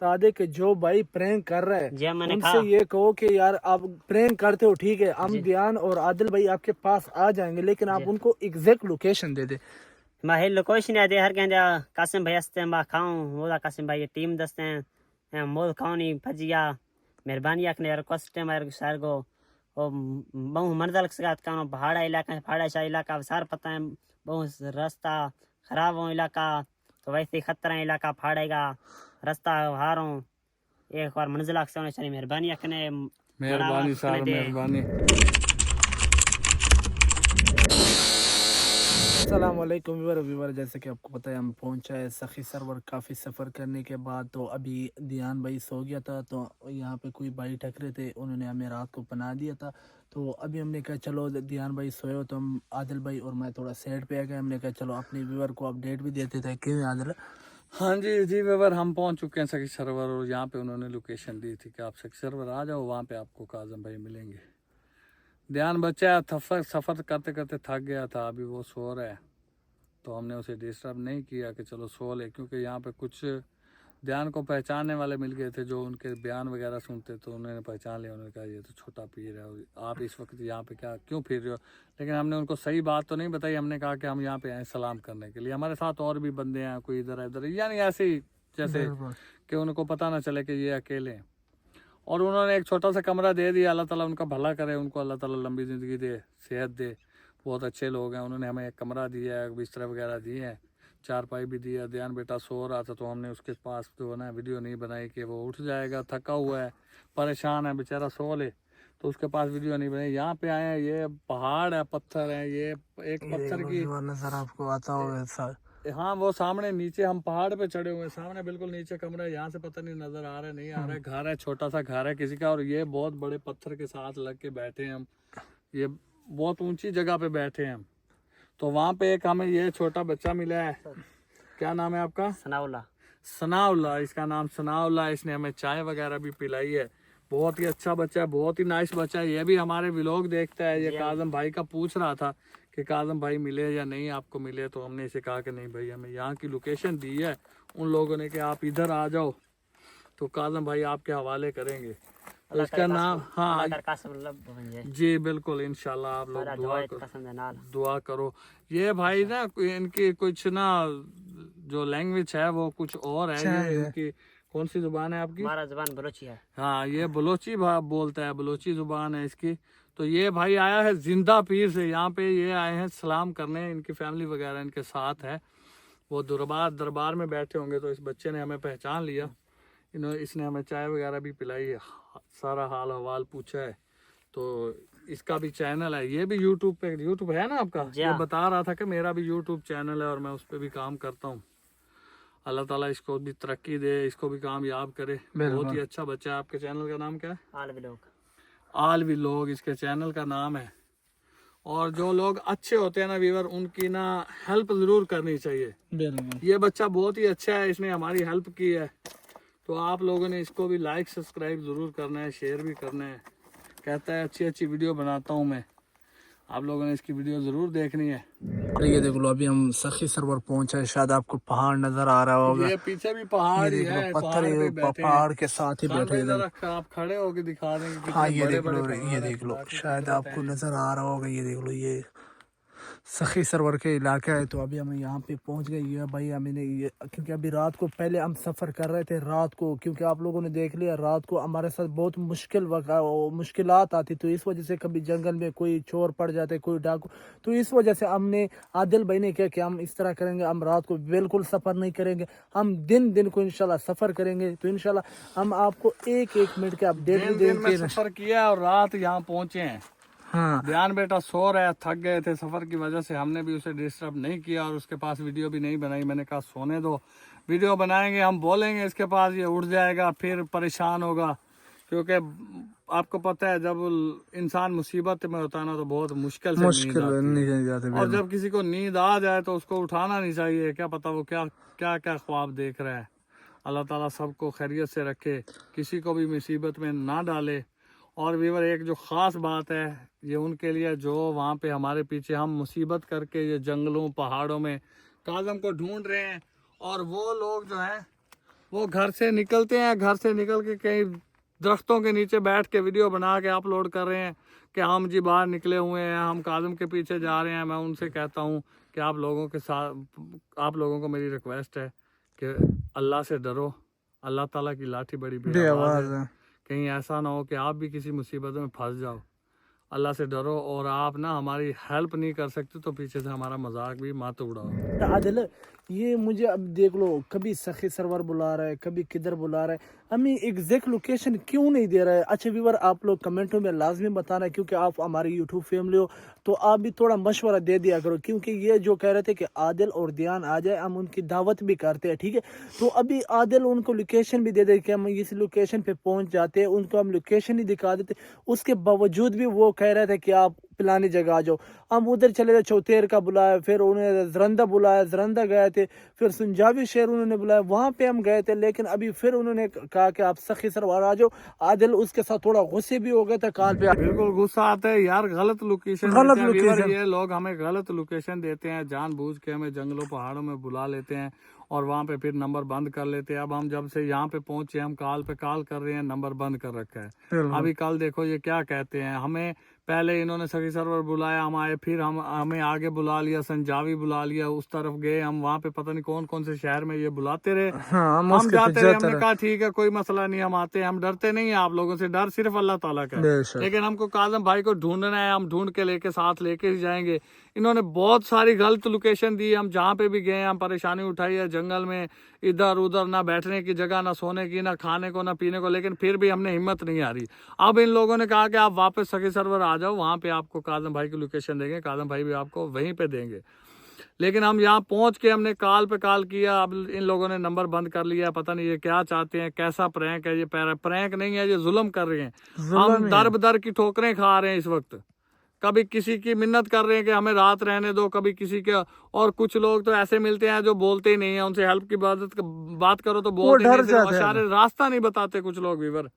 बता दे कि जो भाई प्रैंक कर रहा है जी मैंने उनसे कहा ये कहो कि यार आप प्रैंक करते हो ठीक है, हम जी दियान और आदिल भाई आपके पास आ जाएंगे, लेकिन आप जी उनको एग्जैक्ट लोकेशन दे दे। मैं हे लोकेशन है दे हर कहते कासिम भाई हंसते हैं खाऊं वो कासिम भाई टीम दसते हैं मोल खाऊं नहीं भजिया मेहरबानी आखने यार कस्टम यार शहर को वो बहु मंजिल के साथ कानो पहाड़ा इलाका पहाड़ा शाह इलाका सार पता है बहु रास्ता खराब हो इलाका तो वैसे खतरा इलाका फाड़ेगा रास्ता हारों एक बार मंजिल से होने चाहिए मेहरबानी आखने मेहरबानी साहब मेहरबानी। अस्सलामुअलैकुम व्यूअर, जैसे कि आपको पता है हम पहुंचा है सखी सरवर काफ़ी सफ़र करने के बाद। तो अभी दियान भाई सो गया था, तो यहाँ पे कोई भाई टकरे थे, उन्होंने हमें रात को पना दिया था। तो अभी हमने कहा चलो दियान भाई सोए हो, तो हम आदिल भाई और मैं थोड़ा साइड पे आ गए। हमने कहा चलो अपने व्यूअर को अपडेट भी देते थे। क्यों आदिल? हाँ जी जी व्यूअर, हम पहुंच चुके हैं सखी सरवर और यहाँ पे उन्होंने लोकेशन दी थी कि आप सखी सरवर आ जाओ, वहाँ पे आपको काजम भाई मिलेंगे। ध्यान बच्चा सफ़र करते करते थक गया था, अभी वो सो रहा है, तो हमने उसे डिस्टर्ब नहीं किया कि चलो सो ले, क्योंकि यहाँ पे कुछ ध्यान को पहचानने वाले मिल गए थे जो उनके बयान वगैरह सुनते, तो उन्होंने पहचान लिया। उन्होंने कहा ये तो छोटा पीर है, आप इस वक्त यहाँ पे क्यों फिर रहे हो। लेकिन हमने उनको सही बात तो नहीं बताई, हमने कहा कि हम यहाँ पे आए सलाम करने के लिए, हमारे साथ और भी बंदे हैं, कोई इधर इधर, यानी ऐसे ही जैसे कि उनको पता ना चले कि ये अकेले हैं। और उन्होंने एक छोटा सा कमरा दे दिया, अल्लाह ताला उनका भला करे, उनको अल्लाह ताला लंबी ज़िंदगी दे, सेहत दे, बहुत अच्छे लोग हैं। उन्होंने हमें एक कमरा दिया है, बिस्तर वगैरह दिए हैं, चारपाई भी दिया। ध्यान बेटा सो रहा था, तो हमने उसके पास जो है ना वीडियो नहीं बनाई कि वो उठ जाएगा, थका हुआ है, परेशान है बेचारा, सो ले, तो उसके पास वीडियो नहीं बनाई। यहाँ पे आए हैं, ये पहाड़ है, पत्थर है, ये एक पत्थर की नजर आपको आता होगा। हाँ वो सामने नीचे हम पहाड़ पे चढ़े हुए हैं, सामने बिल्कुल नीचे कमरा है, यहाँ से पता नहीं नजर आ रहा है नहीं आ रहा है। घर है, छोटा सा घर है किसी का, और ये बहुत बड़े पत्थर के साथ लग के बैठे हैं हम, ये बहुत ऊंची जगह पे बैठे हैं हम। तो वहाँ पे एक हमें ये छोटा बच्चा मिला है, क्या नाम है आपका? सनाउल्ला। सनाउल्ला, इसका नाम सनाउल्ला। इसने हमें चाय वगैरह भी पिलाई है, बहुत ही अच्छा बच्चा है, बहुत ही नाइस बच्चा है। ये भी हमारे व्लॉग देखता है। ये काजम भाई का पूछ रहा था कि काजम भाई मिले या नहीं आपको मिले, तो हमने इसे कहा कि नहीं भाई, हमें यहाँ की लोकेशन दी है उन लोगों ने कि आप इधर आ जाओ, तो काजम भाई आपके हवाले करेंगे। तो इसका नाम, हाँ जी बिल्कुल, इंशाल्लाह आप लोग दुआ करो। ये भाई ना इनकी कुछ ना जो लैंग्वेज है वो कुछ और है, ये इनकी कौन सी जुबान है आपकी? हमारा जुबान बलोची है। हाँ ये बलोची बोलता है, बलोची जुबान है इसकी। तो ये भाई आया है जिंदा पीर से, यहाँ पे ये आए हैं सलाम करने, इनकी फैमिली वगैरह इनके साथ है, वो दरबार में बैठे होंगे। तो इस बच्चे ने हमें पहचान लिया, इसने हमें चाय वगैरह भी पिलाई है, सारा हाल हवाल पूछा है। तो इसका भी चैनल है, ये भी यूट्यूब है ना आपका? ये बता रहा था कि मेरा भी यूट्यूब चैनल है और मैं उस पर भी काम करता हूँ। अल्लाह ताला इसको भी तरक्की दे, इसको भी कामयाब करे। बहुत ही अच्छा बच्चा है। आपके चैनल का नाम क्या है? आल व्लॉग इसके चैनल का नाम है। और जो लोग अच्छे होते हैं ना व्यूअर, उनकी ना हेल्प ज़रूर करनी चाहिए। ये बच्चा बहुत ही अच्छा है, इसने हमारी हेल्प की है, तो आप लोगों ने इसको भी लाइक सब्सक्राइब ज़रूर करना है, शेयर भी करना है। कहता है अच्छी अच्छी वीडियो बनाता हूँ मैं, आप लोगों ने इसकी वीडियो ज़रूर देखनी है। ये देख लो, अभी हम सखी सरवर पहुंचा है, शायद आपको पहाड़ नजर आ रहा होगा। ये पीछे भी पहाड़ ही है, पहाड़ के साथ ही बैठे हैं। आप खड़े होके दिखा देंगे। हाँ ये देख लो, शायद आपको नजर आ रहा होगा। ये देख लो, ये सखी सरवर के इलाका है। तो अभी हम यहाँ पे पहुँच गए। ये भाई हमें ये, क्योंकि अभी रात को पहले हम सफ़र कर रहे थे रात को, क्योंकि आप लोगों ने देख लिया रात को हमारे साथ बहुत मुश्किलात आती, तो इस वजह से कभी जंगल में कोई चोर पड़ जाते, कोई डाकू, तो इस वजह से हमने आदिल भाई ने कहा कि हम इस तरह करेंगे, हम रात को बिल्कुल सफ़र नहीं करेंगे, हम दिन को इंशाल्लाह सफ़र करेंगे। तो इंशाल्लाह हम आपको एक मिनट के अपडेट भी देंगे। सफ़र किया और रात यहाँ पहुँचे हैं। हाँ ध्यान बेटा सो रहा है, थक गए थे सफ़र की वजह से, हमने भी उसे डिस्टर्ब नहीं किया और उसके पास वीडियो भी नहीं बनाई। मैंने कहा सोने दो, वीडियो बनाएंगे, हम बोलेंगे इसके पास, ये उठ जाएगा, फिर परेशान होगा। क्योंकि आपको पता है जब इंसान मुसीबत में होता है ना, तो बहुत मुश्किल नींद आती है। और जब किसी को नींद आ जाए तो उसको उठाना नहीं चाहिए, क्या पता वो क्या क्या क्या ख्वाब देख रहा है। अल्लाह ताला सबको खैरियत से रखे, किसी को भी मुसीबत में ना डाले। और व्यूअर एक जो ख़ास बात है ये उनके लिए जो वहाँ पे हमारे पीछे हम मुसीबत करके ये जंगलों पहाड़ों में काजम को ढूंढ रहे हैं, और वो लोग जो हैं वो घर से निकलते हैं, घर से निकल के कहीं दरख्तों के नीचे बैठ के वीडियो बना के अपलोड कर रहे हैं कि हम जी बाहर निकले हुए हैं, हम काज़म के पीछे जा रहे हैं। मैं उनसे कहता हूँ कि आप लोगों के साथ, आप लोगों को मेरी रिक्वेस्ट है कि अल्लाह से डरो। अल्लाह ताला की लाठी बड़ी बेआवाज़ है। कहीं ऐसा ना हो कि आप भी किसी मुसीबत में फंस जाओ। अल्लाह से डरो, और आप ना हमारी हेल्प नहीं कर सकते तो पीछे से हमारा मजाक भी मत उड़ाओ। आदिल, ये मुझे अब देख लो, कभी सखी सरवर बुला रहा है, कभी किधर बुला रहा है, हमें एग्जैक्ट लोकेशन क्यों नहीं दे रहा है। अच्छा व्यूअर, आप लोग कमेंटों में लाजमी बताना, क्योंकि आप हमारी यूट्यूब फैमिली हो, तो आप भी थोड़ा मशवरा दे दिया करो, क्योंकि ये जो कह रहे थे कि आदिल और ध्यान आ जाए, हम उनकी दावत भी करते हैं, ठीक है। तो अभी आदिल उनको लोकेशन भी दे दे कि हम इस लोकेशन पे पहुंच जाते हैं, उनको हम लोकेशन ही दिखा देते, उसके बावजूद भी वो कह रहे थे कि आप पिलानी जगह आ जाओ। हम उधर चले गए, चौथेर का बुलाया, फिर उन्हें जरंदा बुलाया, जरंदा गए थे, फिर सुंजावी शहर उन्होंने बुलाया, वहाँ पे हम गए थे। लेकिन अभी फिर उन्होंने कहा कि आप सखी सरवर आ जाओ। आदिल उसके साथ थोड़ा गुस्से भी हो गए थे काल पे। बिल्कुल गुस्सा आता है यार, गलत लोकेशन गलत देते हैं व्यूअर। लोकेशन। ये लोग हमें गलत लोकेशन देते हैं, जानबूझ के हमें जंगलों पहाड़ों में बुला लेते हैं और वहाँ पे फिर नंबर बंद कर लेते हैं। अब हम जब से यहाँ पे पहुंचे, हम कॉल पे कॉल कर रहे हैं, नंबर बंद कर रखा है। अभी कल देखो ये क्या कहते हैं, हमें पहले इन्होंने सखी सरवर बुलाया, हम आए, फिर हमें आगे बुला लिया, संजावी बुला लिया, उस तरफ गए हम, वहाँ पे पता नहीं कौन कौन से शहर में ये बुलाते रहे। हाँ, हम जाते रहे, हमने कहा ठीक है कोई मसला नहीं, हम आते हैं, हम डरते नहीं है आप लोगों से, डर सिर्फ अल्लाह ताला का है। लेकिन हमको काज़म भाई को ढूंढना है, हम ढूंढ के लेके साथ लेके ही जाएंगे। इन्होंने बहुत सारी गलत लोकेशन दी, हम जहाँ पे भी गए हम परेशानी उठाई है जंगल में, इधर उधर, ना बैठने की जगह, ना सोने की, ना खाने को, ना पीने को, लेकिन फिर भी हमने हिम्मत नहीं आ रही। अब इन लोगों ने कहा कि आप वापस सखी सरवर आ जाओ, वहाँ पे आपको काज़म भाई की लोकेशन देंगे, काज़म भाई भी आपको वहीं पे देंगे। लेकिन हम यहाँ पहुंच के हमने कॉल पे कॉल किया, अब इन लोगों ने नंबर बंद कर लिया। पता नहीं ये क्या चाहते हैं, कैसा प्रैंक है ये। प्रैंक नहीं है, ये जुल्म कर रहे हैं। हम दर बदर की ठोकरें खा रहे हैं इस वक्त। कभी किसी की मिन्नत कर रहे हैं कि हमें रात रहने दो, कभी किसी के, और कुछ लोग तो ऐसे मिलते हैं जो बोलते ही नहीं है, उनसे हेल्प की बात करो तो बोलते नहीं, सिर्फ इशारे, रास्ता नहीं बताते कुछ लोग व्यूअर।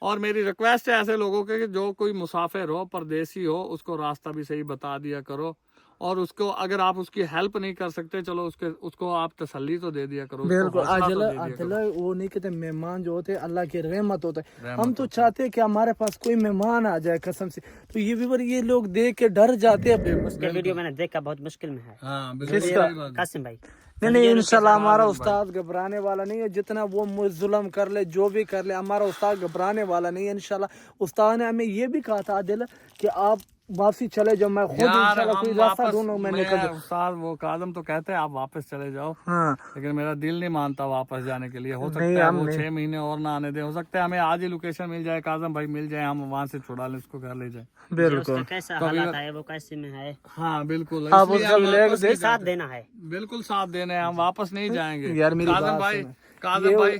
और मेरी रिक्वेस्ट है ऐसे लोगों के कि जो कोई मुसाफिर हो, परदेसी हो, उसको रास्ता भी सही बता दिया करो, और उसको अगर आप उसकी हेल्प नहीं कर सकते, चलो उसको आप तसल्ली तो दे दिया करो। बिल्कुल। आदिल, वो नहीं कहते, मेहमान जो होते हैं अल्लाह की रहमत होता है। हम तो चाहते हैं कि हमारे पास कोई मेहमान आ जाए कसम से, तो ये भी ये लोग देख के डर जाते हैं। उसके वीडियो मैंने देखा, बहुत मुश्किल में है। हाँ, कासिम भाई नहीं, इंशाल्लाह हमारा उस्ताद घबराने वाला नहीं है। जितना वो जुल्म कर ले, जो भी कर ले, हमारा उस्ताद घबराने वाला नहीं है इंशाल्लाह। उस्ताद ने हमें ये भी कहा था आदिल कि आप वापसी चले जाओ, मैं खुद इंशाल्लाह कोई रास्ता ढूंढूं, मैं निकल जाऊं। उस्ताद वो काज़म तो कहते हैं आप वापस चले जाओ, हाँ, लेकिन मेरा दिल नहीं मानता वापस जाने के लिए। हो सकता है वो 6 महीने और ना आने दे, हो सकता है हमें आज ही लोकेशन मिल जाए, काज़म भाई मिल जाए, हम वहाँ से छुड़ा लें, उसको घर ले जाए। बिल्कुल। कैसा हालात है, वो कैसे में है, हाँ बिल्कुल, उसके साथ देना है, बिल्कुल साथ देना है, हम वापस नहीं जाएंगे यार। मेरी काज़म बात भाई, सुनो। काज़म भाई,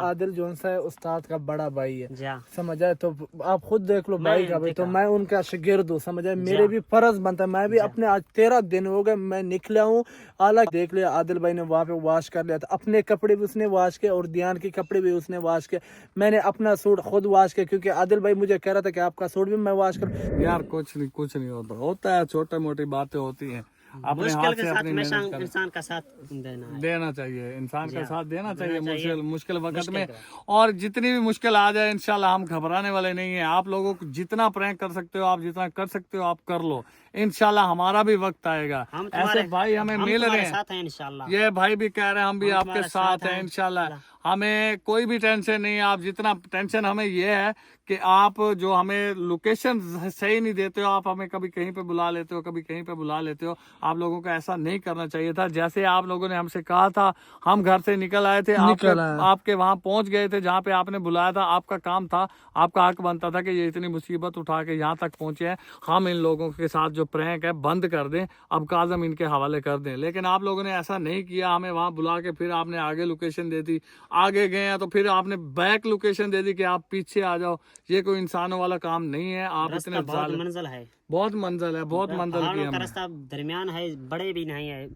आदिल जोन सा है, उस्ताद का बड़ा भाई है, जा समझ आए। तो आप खुद देख लो भाई का भाई, तो मैं उनका शागिर्द हूँ, समझ आए। मेरे भी फर्ज बनता है, मैं भी अपने, आज 13 दिन हो गए मैं निकला हूँ। हालांकि देख लिया आदिल भाई ने वहाँ पे वॉश कर लिया था, अपने कपड़े भी उसने वॉश किए और ध्यान के कपड़े भी उसने वॉश किए। मैंने अपना सूट खुद वॉश किया, क्योंकि आदिल भाई मुझे कह रहा था कि आपका सूट भी मैं वॉश करूँ। यार कुछ नहीं होता है, छोटे मोटी बातें होती हैं। अपने हाथ से अपनी मेहनत इंसान का साथ देना चाहिए, इंसान का साथ देना चाहिए मुश्किल वक्त में। और जितनी भी मुश्किल आ जाए, इंशाल्लाह हम घबराने वाले नहीं है। आप लोगों को जितना प्रैंक कर सकते हो, आप जितना कर सकते हो आप कर लो, इंशाल्लाह हमारा भी वक्त आएगा। ऐसे भाई हमें मिल रहे हैं, इंशाल्लाह। ये भाई भी कह रहे हैं हम भी आपके साथ हैं इंशाल्लाह। हमें कोई भी टेंशन नहीं है। आप जितना टेंशन हमें ये है कि आप जो हमें लोकेशन सही नहीं देते हो, आप हमें कभी कहीं पे बुला लेते हो, कभी कहीं पे बुला लेते हो। आप लोगों को ऐसा नहीं करना चाहिए था। जैसे आप लोगों ने हमसे कहा था, हम घर से निकल आए थे, आपके वहां पहुंच गए थे जहाँ पे आपने बुलाया था। आपका काम था, आपका हक बनता था कि ये इतनी मुसीबत उठा के यहाँ तक पहुंचे हैं, हम इन लोगों के साथ जो प्रैंक है बंद कर दें, अब काज़म इनके हवाले कर दें। लेकिन आप लोगों ने ऐसा नहीं किया, हमें वहां बुला के फिर आपने आगे लोकेशन दे दी। आगे गए हैं तो फिर आपने बैक लोकेशन दे दी कि आप पीछे आ जाओ। ये कोई इंसानों वाला काम नहीं है। आप इतने बहुत मंजिल है, बहुत मंजिल है, बहुत मंजिल की का रास्ता दरमियान है, बड़े भी नहीं है,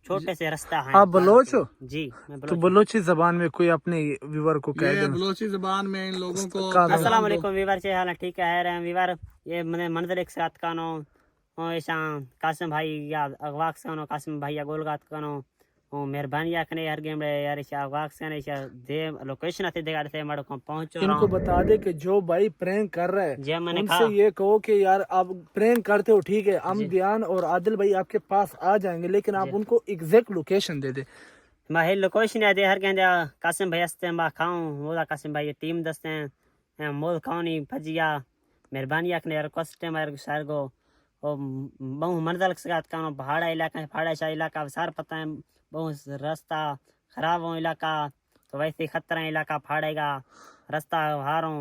छोटे से रास्ता है। आप बलोच हो? जी मैं तो बलोची जबान में कोई अपने व्यूअर को कह दे। बलोची जबान में इन लोगों को अस्सलाम वालेकुम व्यूअर से हाल ठीक है व्यूअर। ये मैंने मंजिल एक साथ कानो ऐसा कासिम भाई या अगवाक से कासिम भाई या गोलगात कानो मेहरबानी आखने हर गेम यार इशा वाक से ने इशा दे लोकेशन आते देगा से मारो को पहुंचो इनको बता दे कि जो भाई प्रैंक कर रहा है जे मैंने उनसे कहा ये कहो कि यार आप प्रैंक करते हो ठीक है, हम ध्यान और आदिल भाई आपके पास आ जाएंगे, लेकिन आप उनको एग्जैक्ट लोकेशन दे दे। मैं लोकेशन आते हर कहते कासिम भाई हंसते हैं खाऊं वो कासिम भाई टीम दसते हैं मोल खाऊनी भजिया मेहरबानी आखने यार कस्टम यार शहर को ओ बहु मंजिल के साथ कानो पहाड़ा इलाका पहाड़ा शाह इलाका सार पता है बहुत रास्ता खराब हो इलाका तो वैसे खतरा इलाका फाड़ेगा रास्ता हारों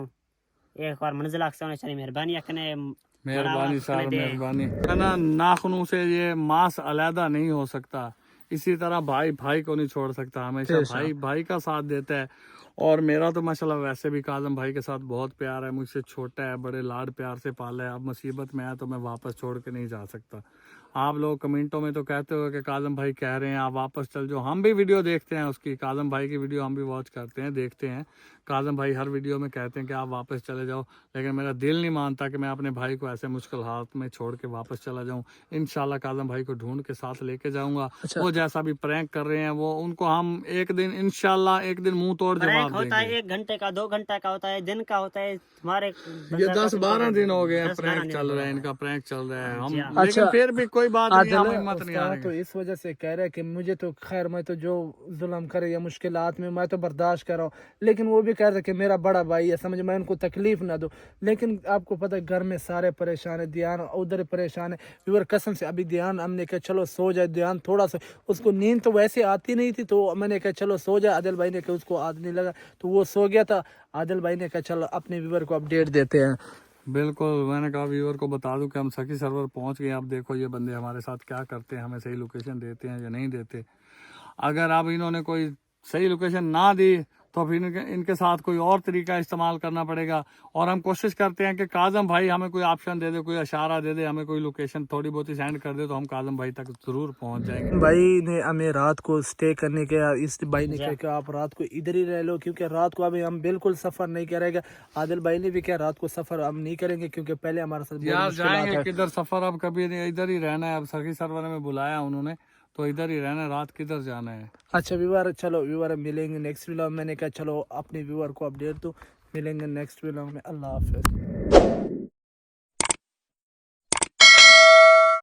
एक बार मंजिल से होने चाहिए मेहरबानी आखने मेहरबानी साहब मेहरबानी है ना। नाखूनों से ये मांस अलहदा नहीं हो सकता, इसी तरह भाई भाई को नहीं छोड़ सकता, हमेशा भाई भाई का साथ देता है। और मेरा तो माशाल्लाह वैसे भी काजम भाई के साथ बहुत प्यार है, मुझसे छोटा है, बड़े लाड प्यार से पाला है। अब मुसीबत में आया तो मैं वापस छोड़ के नहीं जा सकता। आप लोग कमेंटों में तो कहते हो कि काजम भाई कह रहे हैं आप वापस चल जाओ, हम भी वीडियो देखते हैं उसकी, काजम भाई की वीडियो हम भी वॉच करते हैं, देखते हैं। काजम भाई हर वीडियो में कहते हैं कि आप वापस चले जाओ, लेकिन मेरा दिल नहीं मानता कि मैं अपने भाई को ऐसे मुश्किल हालत में छोड़ के वापस चला जाऊं। इंशाल्लाह काजम भाई को ढूंढ के साथ लेके जाऊंगा। वो जैसा भी प्रैंक कर रहे हैं वो उनको हम एक दिन इंशाल्लाह एक दिन मुंह तोड़ जवाब होता है देंगे। 1 घंटे का 2 घंटा का होता है दिन का होता है तुम्हारे ये 10-12 दिन हो गए हैं 10-12 प्रैंक दिन चल हो रहा है, गए इनका प्रैंक चल रहा है। हम अच्छा। लेकिन फिर भी कोई बात नहीं, हम हिम्मत नहीं उस्ताद हारेंगे। तो इस वजह से कह रहा है कि मुझे तो खैर मैं तो जो जुल्म करे या मुश्किलात में मैं तो बर्दाश्त कर रहा हूँ, लेकिन वो भी कह रहा है कि मेरा बड़ा भाई है, समझ मैं उनको तकलीफ ना दूं। लेकिन आपको पता है घर में सारे परेशान है, ध्यान उधर परेशान है। व्यूअर कसम से अभी ध्यान हमने कहा चलो सो जाए, ध्यान थोड़ा सा उसको नींद तो वैसे आती नहीं थी, तो मैंने कहा चलो सो जाए। आदिल भाई ने कहा उसको आदत नहीं लगा तो वो सो गया था। आदिल भाई ने कहा चलो अपने व्यूअर को अपडेट देते हैं। बिल्कुल, मैंने कहा व्यूअर को बता दूं कि हम सखी सर्वर पहुंच गए। आप देखो ये बंदे हमारे साथ क्या करते हैं, हमें सही लोकेशन देते हैं या नहीं देते। अगर अब इन्होंने कोई सही लोकेशन ना दी तो फिर इनके साथ कोई और तरीका इस्तेमाल करना पड़ेगा। और हम कोशिश करते हैं कि काजम भाई हमें कोई ऑप्शन दे दे, कोई इशारा दे दे, हमें कोई लोकेशन थोड़ी बहुत ही सेंड कर दे, तो हम काजम भाई तक जरूर पहुंच जाएंगे। भाई ने हमें रात को स्टे करने के, इस भाई ने कहा कि आप रात को इधर ही रह लो, क्योंकि रात को अभी हम बिल्कुल सफर नहीं करेंगे। आदिल भाई ने भी क्या रात को सफर हम नहीं करेंगे, क्योंकि पहले हमारे साथ बहुत यार मुश्किलात जाएंगे है। किधर सफर, अब कभी नहीं, इधर ही रहना है। अब सखी सर्वर में बुलाया उन्होंने तो इधर ही रहना है, रात किधर जाना है। अच्छा व्यूअर, चलो व्यूअर मिलेंगे नेक्स्ट व्लॉग। मैंने कहा चलो अपने व्यूअर को अपडेट दो, मिलेंगे नेक्स्ट व्लॉग में। अल्लाह हाफिज।